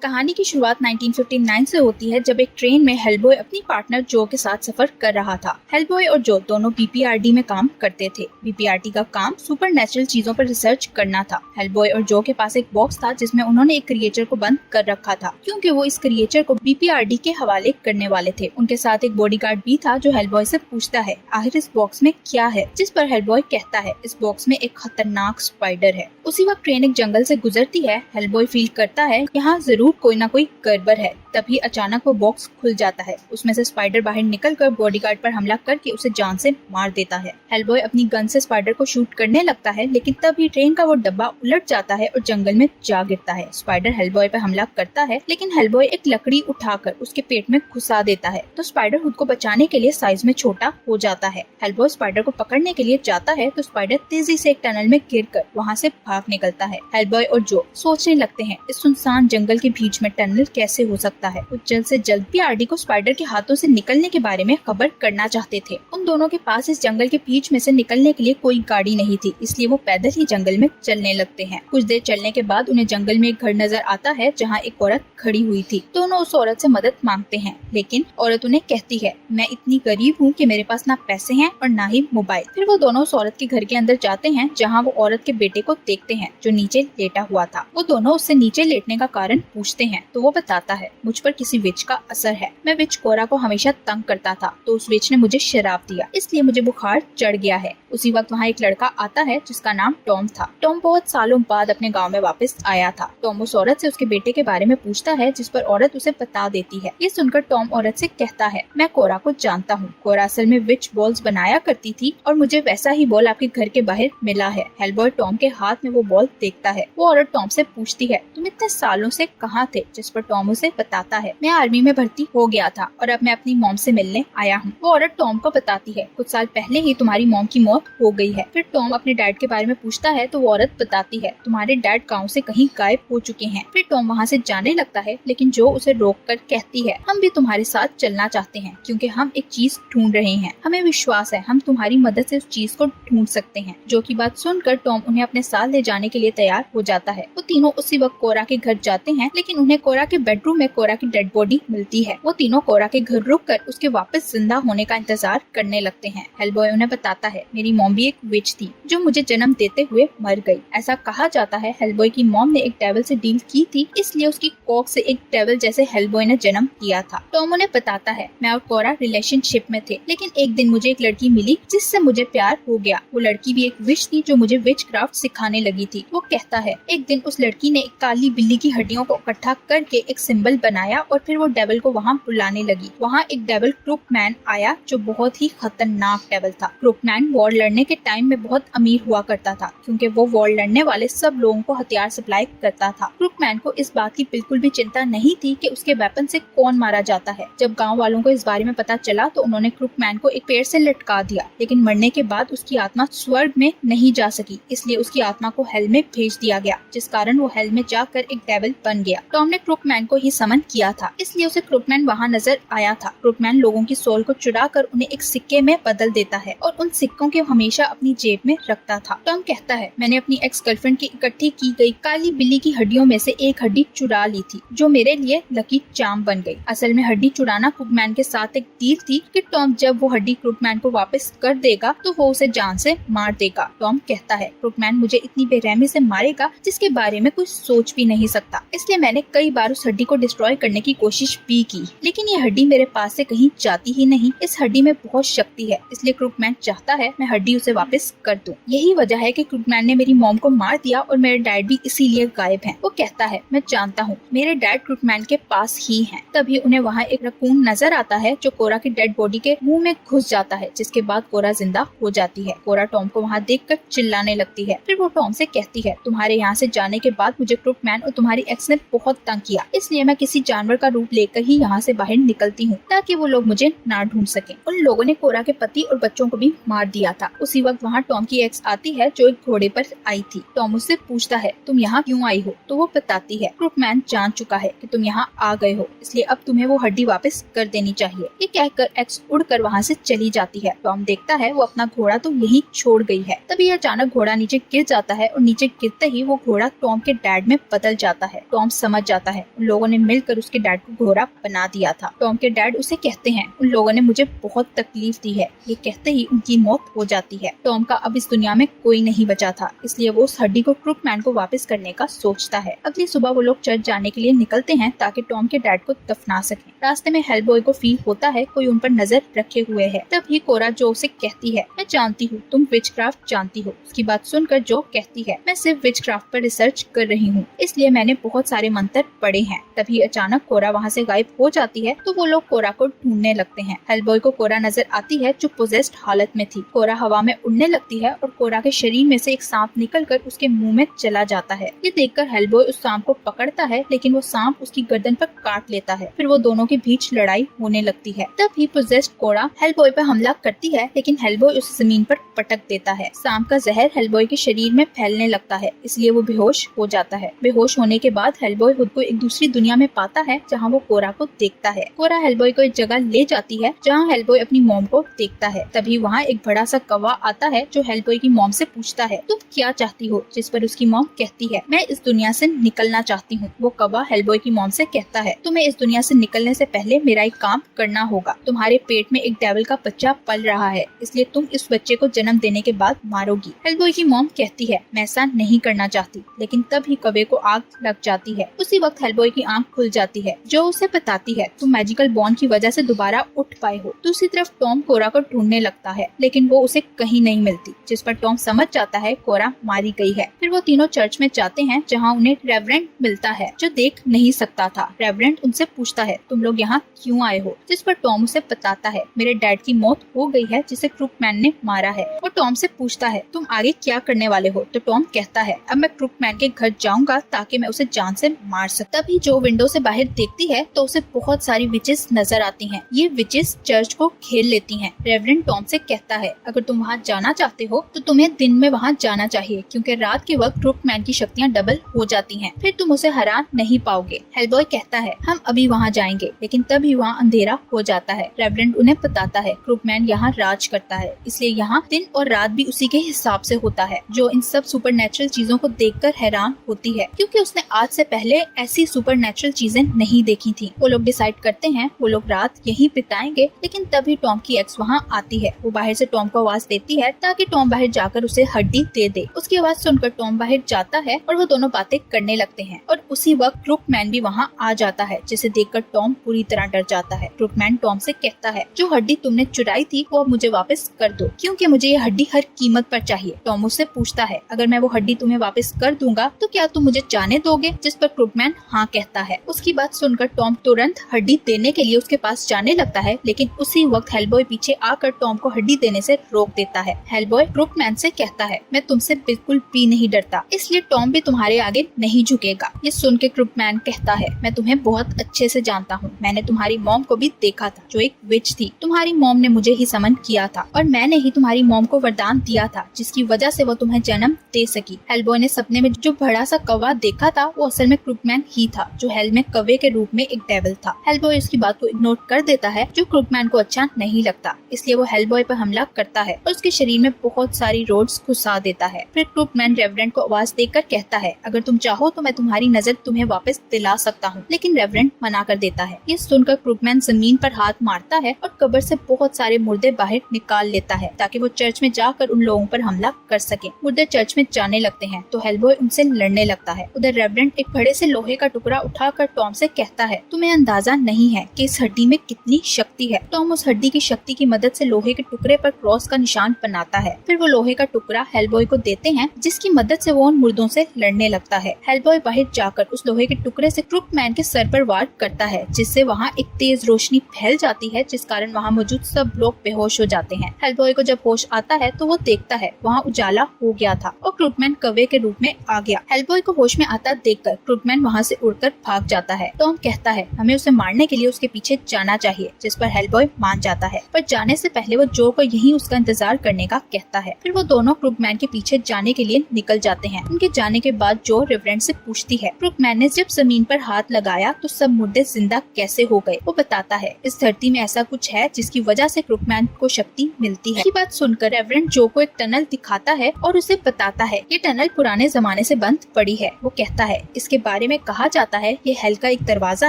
कहानी की शुरुआत 1959 से होती है, जब एक ट्रेन में हेलबॉय अपनी पार्टनर जो के साथ सफर कर रहा था। हेलबॉय और जो दोनों बीपीआरडी में काम करते थे। बीपीआरडी का काम सुपरनेचुरल चीजों पर रिसर्च करना था। हेलबॉय और जो के पास एक बॉक्स था जिसमें उन्होंने एक क्रिएचर को बंद कर रखा था, क्योंकि वो इस क्रिएचर को बीपीआरडी के हवाले करने वाले थे। उनके साथ एक बॉडीगार्ड भी था जो हेलबॉय से पूछता है आखिर इस बॉक्स में क्या है, जिस पर हेलबॉय कहता है इस बॉक्स में एक खतरनाक स्पाइडर है। उसी वक्त ट्रेन एक जंगल से गुजरती है। हेलबॉय फील करता है यहाँ जरूर कोई ना कोई गड़बड़ है। तभी अचानक वो बॉक्स खुल जाता है। उसमें से स्पाइडर बाहर निकलकर बॉडीगार्ड पर हमला करके उसे जान से मार देता है। हेलबॉय अपनी गन से स्पाइडर को शूट करने लगता है, लेकिन तभी ट्रेन का वो डब्बा उलट जाता है और जंगल में जा गिरता है। स्पाइडर हेलबॉय पर हमला करता है, लेकिन हेलबॉय एक लकड़ी उठाकर उसके पेट में घुसा देता है, तो स्पाइडर खुद को बचाने के लिए साइज में छोटा हो जाता है। हेलबॉय स्पाइडर को पकड़ने के लिए जाता है तो स्पाइडर तेजी से एक टनल में गिरकर वहाँ से भाग निकलता है। हेलबॉय और जो सोचने लगते हैं इस सुनसान जंगल के बीच में टनल कैसे हो सकता है। वो जल्द से जल्द बीपीआरडी को स्पाइडर के हाथों से निकलने के बारे में खबर करना चाहते थे। उन दोनों के पास इस जंगल के बीच में से निकलने के लिए कोई गाड़ी नहीं थी, इसलिए वो पैदल ही जंगल में चलने लगते हैं। कुछ देर चलने के बाद उन्हें जंगल में एक घर नजर आता है जहाँ एक औरत खड़ी हुई थी। दोनों उस औरत से मदद मांगते हैं, लेकिन औरत उन्हें कहती है मैं इतनी गरीब हूँ कि मेरे पास ना पैसे हैं और ना ही मोबाइल। फिर वो दोनों उस औरत के घर के अंदर जाते हैं जहाँ वो औरत के बेटे को देखते हैं जो नीचे लेटा हुआ था। वो दोनों उससे नीचे लेटने का कारण पूछते हैं तो वो बताता है मुझ पर किसी विच का असर है। मैं विच कोरा को हमेशा तंग करता था, तो उस विच ने मुझे शराब दिया, इसलिए मुझे बुखार चढ़ गया है। उसी वक्त वहाँ एक लड़का आता है जिसका नाम टॉम था। टॉम बहुत सालों बाद अपने गांव में वापस आया था। टॉम उस औरत से उसके बेटे के बारे में पूछता है, जिस पर औरत उसे बता देती है। ये सुनकर टॉम औरत से कहता है मैं कोरा को जानता हूँ। कोरा असल में विच बॉल्स बनाया करती थी और मुझे वैसा ही बॉल आपके घर के बाहर मिला है। हेलबॉय टॉम के हाथ में वो बॉल देखता है। वो औरत टॉम से पूछती है तुम इतने सालों से कहाँ थे, जिस पर टॉम उसे बताता है मैं आर्मी में भर्ती हो गया था और अब मैं अपनी मॉम से मिलने आया हूँ। वो औरत टॉम को बताती है कुछ साल पहले ही तुम्हारी मॉम की मौत हो गई है। फिर टॉम अपने डैड के बारे में पूछता है तो वो औरत बताती है तुम्हारे डैड गाँव से कहीं गायब हो चुके हैं। फिर टॉम वहाँ से जाने लगता है, लेकिन जो उसे रोक कर कहती है हम भी तुम्हारे साथ चलना चाहते हैं, क्योंकि हम एक चीज ढूंढ रहे हैं। हमें विश्वास है हम तुम्हारी मदद से उस चीज को ढूंढ सकते हैं। जो की बात सुनकर टॉम उन्हें अपने साथ ले जाने के लिए तैयार हो जाता है। वो तीनों उसी वक्त कोरा के घर जाते हैं, लेकिन उन्हें कोरा के बेडरूम में कोरा की डेड बॉडी मिलती है। वो तीनों कोरा के घर रुककर उसके वापस जिंदा होने का इंतजार करने लगते हैं। हेलबॉय उन्हें बताता है मेरी मॉम भी एक विच थी जो मुझे जन्म देते हुए मर गई। ऐसा कहा जाता है हेलबॉय की मॉम ने एक डेविल से डील की थी, इसलिए उसकी कोख से एक डेविल जैसे हेलबॉय ने जन्म लिया था। टॉम उन्हें बताता है मैं और कोरा रिलेशनशिप में थे, लेकिन एक दिन मुझे एक लड़की मिली जिससे मुझे प्यार हो गया। वो लड़की भी एक विच थी जो मुझे विच क्राफ्ट सिखाने लगी थी। वो कहता है एक दिन उस लड़की ने एक काली बिल्ली की हड्डियों को इकट्ठा करके एक सिंबल बनाया और फिर वो डेविल को वहाँ बुलाने लगी। वहाँ एक डेविल क्रूकमैन आया जो बहुत ही खतरनाक डेविल था। क्रूकमैन वॉर लड़ने के टाइम में बहुत अमीर हुआ करता था, क्योंकि वो वॉर लड़ने वाले सब लोगों को हथियार सप्लाई करता था। क्रूकमैन को इस बात की बिल्कुल भी चिंता नहीं थी कि उसके वेपन से कौन मारा जाता है। जब गाँव वालों को इस बारे में पता चला तो उन्होंने क्रूकमैन को एक पेड़ से लटका दिया, लेकिन मरने के बाद उसकी आत्मा स्वर्ग में नहीं जा सकी, इसलिए उसकी आत्मा को हेल में भेज दिया गया, जिस कारण वो हेल में जाकर एक डेविल बन गया। टॉम ने क्रूकमैन को ही समन किया था, इसलिए उसे क्रूकमैन वहाँ नजर आया था। क्रूकमैन लोगों की सोल को चुरा कर उन्हें एक सिक्के में बदल देता है और उन सिक्कों के हमेशा अपनी जेब में रखता था। टॉम कहता है मैंने अपनी एक्स गर्लफ्रेंड की इकट्ठी की गई काली बिल्ली की हड्डियों में से एक हड्डी चुरा ली थी, जो मेरे लिए लकी चार्म बन गई। असल में हड्डी चुराना क्रूकमैन के साथ एक डील थी कि टॉम जब वो हड्डी क्रूकमैन को वापस कर देगा तो वो उसे जान से मार देगा। टॉम कहता है क्रूकमैन मुझे इतनी बेरहमी से मारेगा जिसके बारे में कोई सोच भी नहीं सकता, इसलिए मैंने कई बार उस हड्डी को डिस्ट्रॉय करने की कोशिश भी की, लेकिन ये हड्डी मेरे पास से कहीं जाती ही नहीं। इस हड्डी में बहुत शक्ति है, इसलिए क्रूकमैन चाहता है मैं हड्डी उसे वापस कर दूं। यही वजह है कि क्रूकमैन ने मेरी मॉम को मार दिया और मेरे डैड भी इसीलिए गायब हैं। वो कहता है मैं जानता हूँ मेरे डैड क्रूकमैन के पास ही हैं। तभी उन्हें वहाँ एक रकून नजर आता है जो कोरा की डेड बॉडी के मुंह में घुस जाता है, जिसके बाद कोरा जिंदा हो जाती है। कोरा टॉम को वहाँ देखकर चिल्लाने लगती है। फिर वो टॉम से कहती है तुम्हारे यहाँ से जाने के बाद मुझे क्रूकमैन और तुम्हारी एक्स ने बहुत तंग किया, इसलिए मैं किसी जानवर का रूप लेकर ही यहाँ से बाहर निकलती हूँ ताकि वो लोग मुझे ना ढूंढ सके। उन लोगों ने कोरा के पति और बच्चों को भी मार दिया था। उसी वक्त वहाँ टॉम की एक्स आती है जो एक घोड़े पर आई थी। टॉम उससे पूछता है तुम यहाँ क्यों आई हो, तो वो बताती है क्रूकमैन जान चुका है कि तुम यहाँ आ गए हो, इसलिए अब तुम्हें वो हड्डी वापस कर देनी चाहिए। ये कहकर एक्स उड़कर वहाँ से चली जाती है। टॉम देखता है वो अपना घोड़ा तो यहीं छोड़ गई है। तभी अचानक घोड़ा नीचे गिर जाता है और नीचे गिरते ही वो घोड़ा टॉम के डैड में बदल जाता है। टॉम समझ जाता है उन लोगों ने मिलकर उसके डैड को घोड़ा बना दिया था। टॉम के डैड उसे कहते हैं उन लोगों ने मुझे बहुत तकलीफ दी है। ये कहते ही उनकी मौत हो जाती है। टॉम का अब इस दुनिया में कोई नहीं बचा था, इसलिए वो उस हड्डी को क्रूकमैन को वापस करने का सोचता है। अगली सुबह वो लोग चर्च जाने के लिए निकलते हैं ताकि टॉम के डैड को दफना सकें। रास्ते में हेलबॉय को फील होता है कोई उन पर नजर रखे हुए है। तभी कोरा जो उसे कहती है मैं जानती हूँ तुम विचक्राफ्ट जानती हो। उसकी बात सुनकर जो कहती है मैं सिर्फ विचक्राफ्ट पर रिसर्च कर रही हूँ, इसलिए मैंने बहुत सारे मंत्र पढ़े हैं। तभी अचानक कोरा वहाँ से गायब हो जाती है तो वो लोग कोरा को ढूंढने लगते हैं। हेलबॉय को कोरा नजर आती है जो पोजेस्ड हालत में थी। कोरा हवा में उड़ने लगती है और कोरा के शरीर में से एक सांप निकलकर उसके मुंह में चला जाता है। ये देखकर हेलबॉय उस सांप को पकड़ता है लेकिन वो सांप उसकी गर्दन पर काट लेता है। फिर वो दोनों के बीच लड़ाई होने लगती है। तभी पोजेस्ड कोरा हेलबॉय पर हमला करती है लेकिन हेलबॉय उसे जमीन पर पटक देता है। सांप का जहर हेलबॉय के शरीर में फैलने लगता है, इसलिए वो बेहोश हो जाता है। बेहोश होने के बाद हेलबॉय खुद को एक दूसरी दुनिया में पाता है जहाँ वो कोरा को देखता है। कोरा हेलबॉय को एक जगह ले जाती है जहाँ हेलबॉय अपनी मॉम को देखता है। तभी वहाँ एक बड़ा सा कौवा आता है जो हेलबॉय की मॉम से पूछता है तुम क्या चाहती हो, जिस पर उसकी मॉम कहती है मैं इस दुनिया से निकलना चाहती हूँ। वो कौवा हेलबॉय की मॉम से कहता है तुम्हें इस दुनिया से निकलने से पहले मेरा एक काम करना होगा। तुम्हारे पेट में एक डेविल का बच्चा पल रहा है, इसलिए तुम इस बच्चे को जन्म देने के बाद मारोगी। हेलबॉय की मॉम कहती है मैं ऐसा नहीं करना चाहती, लेकिन तभी कौवे को आग लग जाती है। उसी वक्त हेलबॉय की आंख खुल जाती है जो उसे बताती है तुम मैजिकल बॉन्ड की वजह से दोबारा उठ पाए हो। दूसरी तरफ टॉम कोरा को ढूंढने लगता है लेकिन वो उसे कहीं नहीं मिलती, जिस पर टॉम समझ जाता है कोरा मारी गई है। फिर वो तीनों चर्च में जाते हैं जहाँ उन्हें रेवरेंड मिलता है जो देख नहीं सकता था। रेवरेंड उनसे पूछता है तुम लोग यहाँ क्यों आए हो, जिस पर टॉम उसे बताता है मेरे डैड की मौत हो गई है जिसे क्रूकमैन ने मारा है। वो टॉम से पूछता है तुम आगे क्या करने वाले हो, तो टॉम कहता है अब मैं क्रूकमैन के घर जाऊंगा ताकि मैं उसे जान से मार सकता। तभी जो विंडो से बाहर देखती है तो उसे बहुत सारी विचेस नजर आती हैं। ये विचेस चर्च को घेर लेती हैं। रेवरेंड टॉम से कहता है अगर तुम वहाँ जाना चाहते हो तो तुम्हें दिन में वहाँ जाना चाहिए, क्योंकि रात के वक्त क्रूकमैन की शक्तियाँ डबल हो जाती हैं, फिर तुम उसे हरा नहीं पाओगे। हेलबॉय कहता है हम अभी वहाँ जाएंगे, लेकिन तभी वहाँ अंधेरा हो जाता है। रेवरेंड उन्हें बताता है क्रूकमैन यहाँ राज करता है, इसलिए यहाँ दिन और रात भी उसी के हिसाब से होता है। जो इन सब सुपरनैचुरल चीजों को देखकर हैरान होती है, क्योंकि उसने आज से पहले ऐसी सुपरनैचुरल चीजें नहीं देखी थी। वो लोग डिसाइड करते हैं वो लोग रात यहीं बिताएंगे, लेकिन तभी टॉम की एक्स वहाँ आती है। वो बाहर से टॉम को आवाज देती है ताकि टॉम बाहर जाकर उसे हड्डी दे दे। उसकी आवाज सुनकर टॉम बाहर जाता है और वो दोनों बातें करने लगते हैं। और उसी वक्त क्रूकमैन भी वहाँ आ जाता है, जिसे देखकर टॉम पूरी तरह डर जाता है। क्रूकमैन टॉम से कहता है जो हड्डी तुमने चुराई थी वो अब मुझे वापस कर दो, क्योंकि मुझे ये हड्डी हर कीमत पर चाहिए। टॉम उससे पूछता है अगर मैं वो हड्डी तुम्हें वापस कर दूंगा तो क्या तुम मुझे जाने दोगे, जिस पर क्रूकमैन हाँ कहता है। उसकी बात सुनकर टॉम तुरंत हड्डी देने के लिए उसके पास जाने लगता है, लेकिन उसी वक्त हेलबॉय पीछे आकर टॉम को हड्डी देने से रोक देता है। हेलबॉय क्रूकमैन से कहता है मैं तुमसे बिल्कुल भी नहीं डरता, इसलिए टॉम भी तुम्हारे आगे नहीं झुकेगा। ये सुन के क्रूकमैन कहता है मैं तुम्हें बहुत अच्छे से जानता हूँ, मैंने तुम्हारी मॉम को भी देखा था जो एक विच थी। तुम्हारी मॉम ने मुझे ही समन किया था और मैंने ही तुम्हारी मॉम को वरदान दिया था जिसकी वजह से वो तुम्हें जन्म दे सकी। हेलबॉय ने सपने में जो बड़ा सा कौवा देखा था वो असल में क्रूकमैन ही था, जो हेल में कौवे के रूप में एक डेविल था। हेलबॉय उसकी बात को इग्नोर कर देता है, जो क्रूकमैन को अच्छा नहीं लगता, इसलिए वो हेलबॉय पर हमला करता है और उसके शरीर में बहुत सारी रोड्स घुसा देता है। फिर क्रूकमैन रेवरेंड को आवाज देकर कहता है अगर तुम चाहो तो मैं तुम्हारी नजर तुम्हें वापस दिला सकता हूँ, लेकिन रेवरेंड मना कर देता है। ये सुनकर क्रूकमैन जमीन पर हाथ मारता है और कब्र से बहुत सारे मुर्दे बाहर निकाल लेता है ताकि वो चर्च में जाकर उन लोगों पर हमला कर सके। मुर्दे चर्च में जाने लगते हैं तो हेलबॉय उनसे लड़ने लगता है। उधर रेवरेंड एक बड़े से लोहे का टुकड़ा उठाकर टॉम से कहता है तुम्हें अंदाजा नहीं है कि इस हड्डी में कितनी शक्ति है। टॉम उस हड्डी की शक्ति की मदद से लोहे के टुकड़े पर क्रॉस का निशान बनाता है। फिर वो लोहे का टुकड़ा हेलबॉय को देते हैं, जिसकी मदद से वो उन मुर्दों से लड़ने लगता है। हेलबॉय बाहर जाकर उस लोहे के टुकड़े से क्रूकमैन के सर पर वार करता है, जिससे वहाँ एक तेज रोशनी फैल जाती है, जिस कारण वहाँ मौजूद सब लोग बेहोश हो जाते हैं। हेलबॉय को जब होश आता है तो वो देखता है वहाँ उजाला हो गया था और क्रूकमैन कौवे के रूप में आ गया। हेलबॉय को होश में आता देखकर क्रूकमैन वहाँ से उड़कर भाग जाता है। टॉम कहता है हमें उसे मारने के लिए उसके पीछे जाना चाहिए, जिस पर हेलबॉय मान जाता है, पर जाने से पहले वो जो को यहीं उसका इंतजार करने का कहता है। फिर वो दोनों क्रूकमैन के पीछे जाने के लिए निकल जाते हैं। उनके जाने के बाद जो रेवरेंड से पूछती है क्रूकमैन ने जब जमीन पर हाथ लगाया तो सब मुर्दे जिंदा कैसे हो गए। वो बताता है इस धरती में ऐसा कुछ है जिसकी वजह से क्रूकमैन को शक्ति मिलती है। बात सुनकर रेवरेंड जो को एक टनल दिखाता है और उसे बताता है ये टनल पुराने जमाने से बंद पड़ी है। वो कहता है इसके बारे बारे में कहा जाता है ये हेल का एक दरवाजा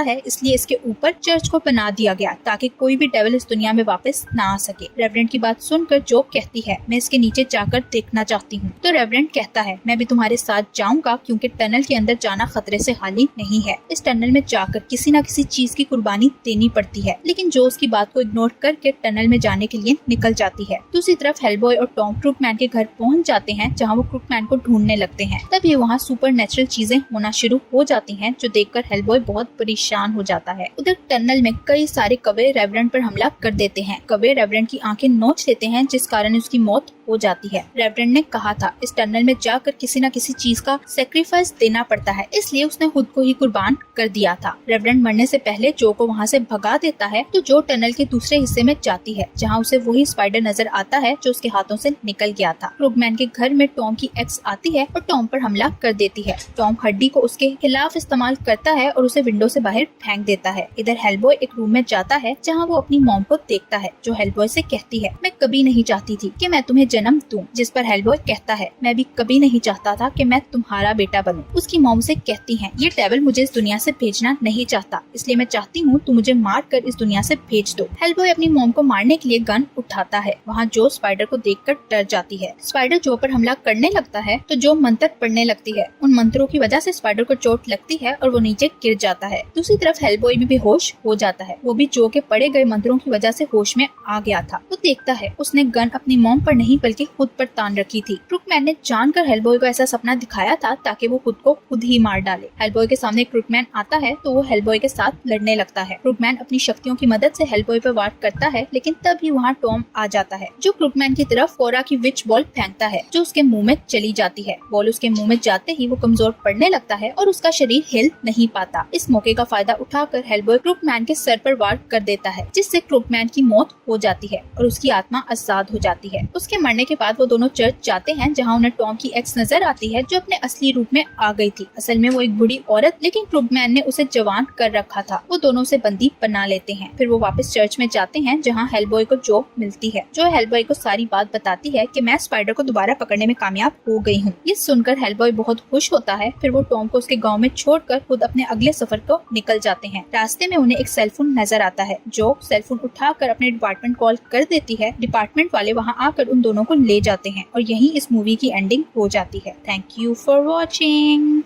है, इसलिए इसके ऊपर चर्च को बना दिया गया ताकि कोई भी डेविल इस दुनिया में वापस ना आ सके। रेवरेंड की बात सुनकर जो कहती है मैं इसके नीचे जाकर देखना चाहती हूँ। तो रेवरेंड कहता है मैं भी तुम्हारे साथ जाऊंगा क्योंकि टनल के अंदर जाना खतरे से खाली नहीं है। इस टनल में जाकर किसी न किसी चीज की कुर्बानी देनी पड़ती है, लेकिन जो उसकी बात को इग्नोर करके टनल में जाने के लिए निकल जाती है। दूसरी तरफ हेलबॉय और टॉम क्रूकमैन के घर पहुंच जाते हैं जहां वो क्रूकमैन को ढूंढने लगते हैं। तभी वहां सुपर नेचुरल चीजें होना शुरू हो जाती हैं जो देखकर हेलबॉय बहुत परेशान हो जाता है। उधर टनल में कई सारे कौवे रेवरेंड पर हमला कर देते हैं। कौवे रेवरेंड की आंखें नोच लेते हैं जिस कारण उसकी मौत हो जाती है। रेवरेंड ने कहा था इस टनल में जाकर किसी न किसी चीज का सेक्रीफाइस देना पड़ता है, इसलिए उसने खुद को ही कुर्बान कर दिया था। रेवरेंड मरने से पहले जो को वहाँ से भगा देता है तो जो टनल के दूसरे हिस्से में जाती है जहाँ उसे वही स्पाइडर नजर आता है जो उसके हाथों से निकल गया था। क्रूकमैन के घर में टॉम की एक्स आती है और टॉम पर हमला कर देती है। टॉम हड्डी को उसके खिलाफ इस्तेमाल करता है और उसे विंडो से बाहर फेंक देता है। इधर हेलबॉय एक रूम में जाता है जहाँ वो अपनी मॉम को देखता है जो हेलबॉय से कहती है मैं कभी नहीं चाहती थी कि मैं तुम्हें जन्म दूं, जिस पर हेलबॉय कहता है मैं भी कभी नहीं चाहता था कि मैं तुम्हारा बेटा बनूं। उसकी मॉम से कहती है ये डेविल मुझे इस दुनिया से भेजना नहीं चाहता, इसलिए मैं चाहती हूँ तू मुझे मार कर इस दुनिया से भेज दो। हेलबॉय अपनी मॉम को मारने के लिए गन उठाता है। वहाँ जो स्पाइडर को देखकर डर जाती है। स्पाइडर जो पर हमला करने लगता है तो जो मंत्र पढ़ने लगती है। उन मंत्रों की वजह से स्पाइडर को चोट लगती है और वो नीचे गिर जाता है। दूसरी तरफ हेलबॉय भी बेहोश हो जाता है। वो भी जो के पढ़े गए मंत्रों की वजह से होश में आ गया था। वो देखता है उसने गन अपनी मॉम पर नहीं बल्कि खुद पर तान रखी थी। क्रूकमैन ने जानकर हेलबॉय को ऐसा सपना दिखाया था ताकि वो खुद को खुद ही मार डाले। हेलबॉय के सामने क्रूकमैन आता है तो वो हेलबॉय के साथ लड़ने लगता है। क्रूकमैन अपनी शक्तियों की मदद से हेलबॉय पर वार करता है, लेकिन तभी वहाँ टॉम आ जाता है जो क्रूकमैन की तरफ कोरा की विच बॉल फेंकता है जो उसके मुंह में चली जाती है। बॉल उसके मुंह में जाते ही वो कमजोर पड़ने लगता है और उसका शरीर हिल नहीं पाता। इस मौके का फायदा उठाकर हेलबॉय क्रूकमैन के सर पर वार कर देता है जिससे क्रूकमैन की मौत हो जाती है और उसकी आत्मा आजाद हो जाती है। उसके मरने के बाद वो दोनों चर्च जाते हैं जहाँ उन्हें टॉम की एक्स नजर आती है जो अपने असली रूप में आ गई थी। असल में वो एक बूढ़ी औरत, लेकिन क्रूकमैन ने उसे जवान कर रखा था। वो दोनों से बंदी बना लेते हैं। फिर वो वापस चर्च में जाते हैं जहाँ हेलबॉय को जो मिलती है जो हेलबॉय को सारी बात बताती है कि मैं स्पाइडर को दोबारा पकड़ने में कामयाब हो गई हूँ। ये सुनकर हेलबॉय बहुत खुश होता है। फिर वो टॉम को उसके गाँव में छोड़कर खुद अपने अगले सफर को निकल जाते हैं। रास्ते में उन्हें एक सेलफोन नजर आता है जो सेलफोन उठाकर अपने डिपार्टमेंट कॉल कर देती है। डिपार्टमेंट वाले वहाँ आकर उन दोनों को ले जाते हैं और यही इस मूवी की एंडिंग हो जाती है। Thank you for watching.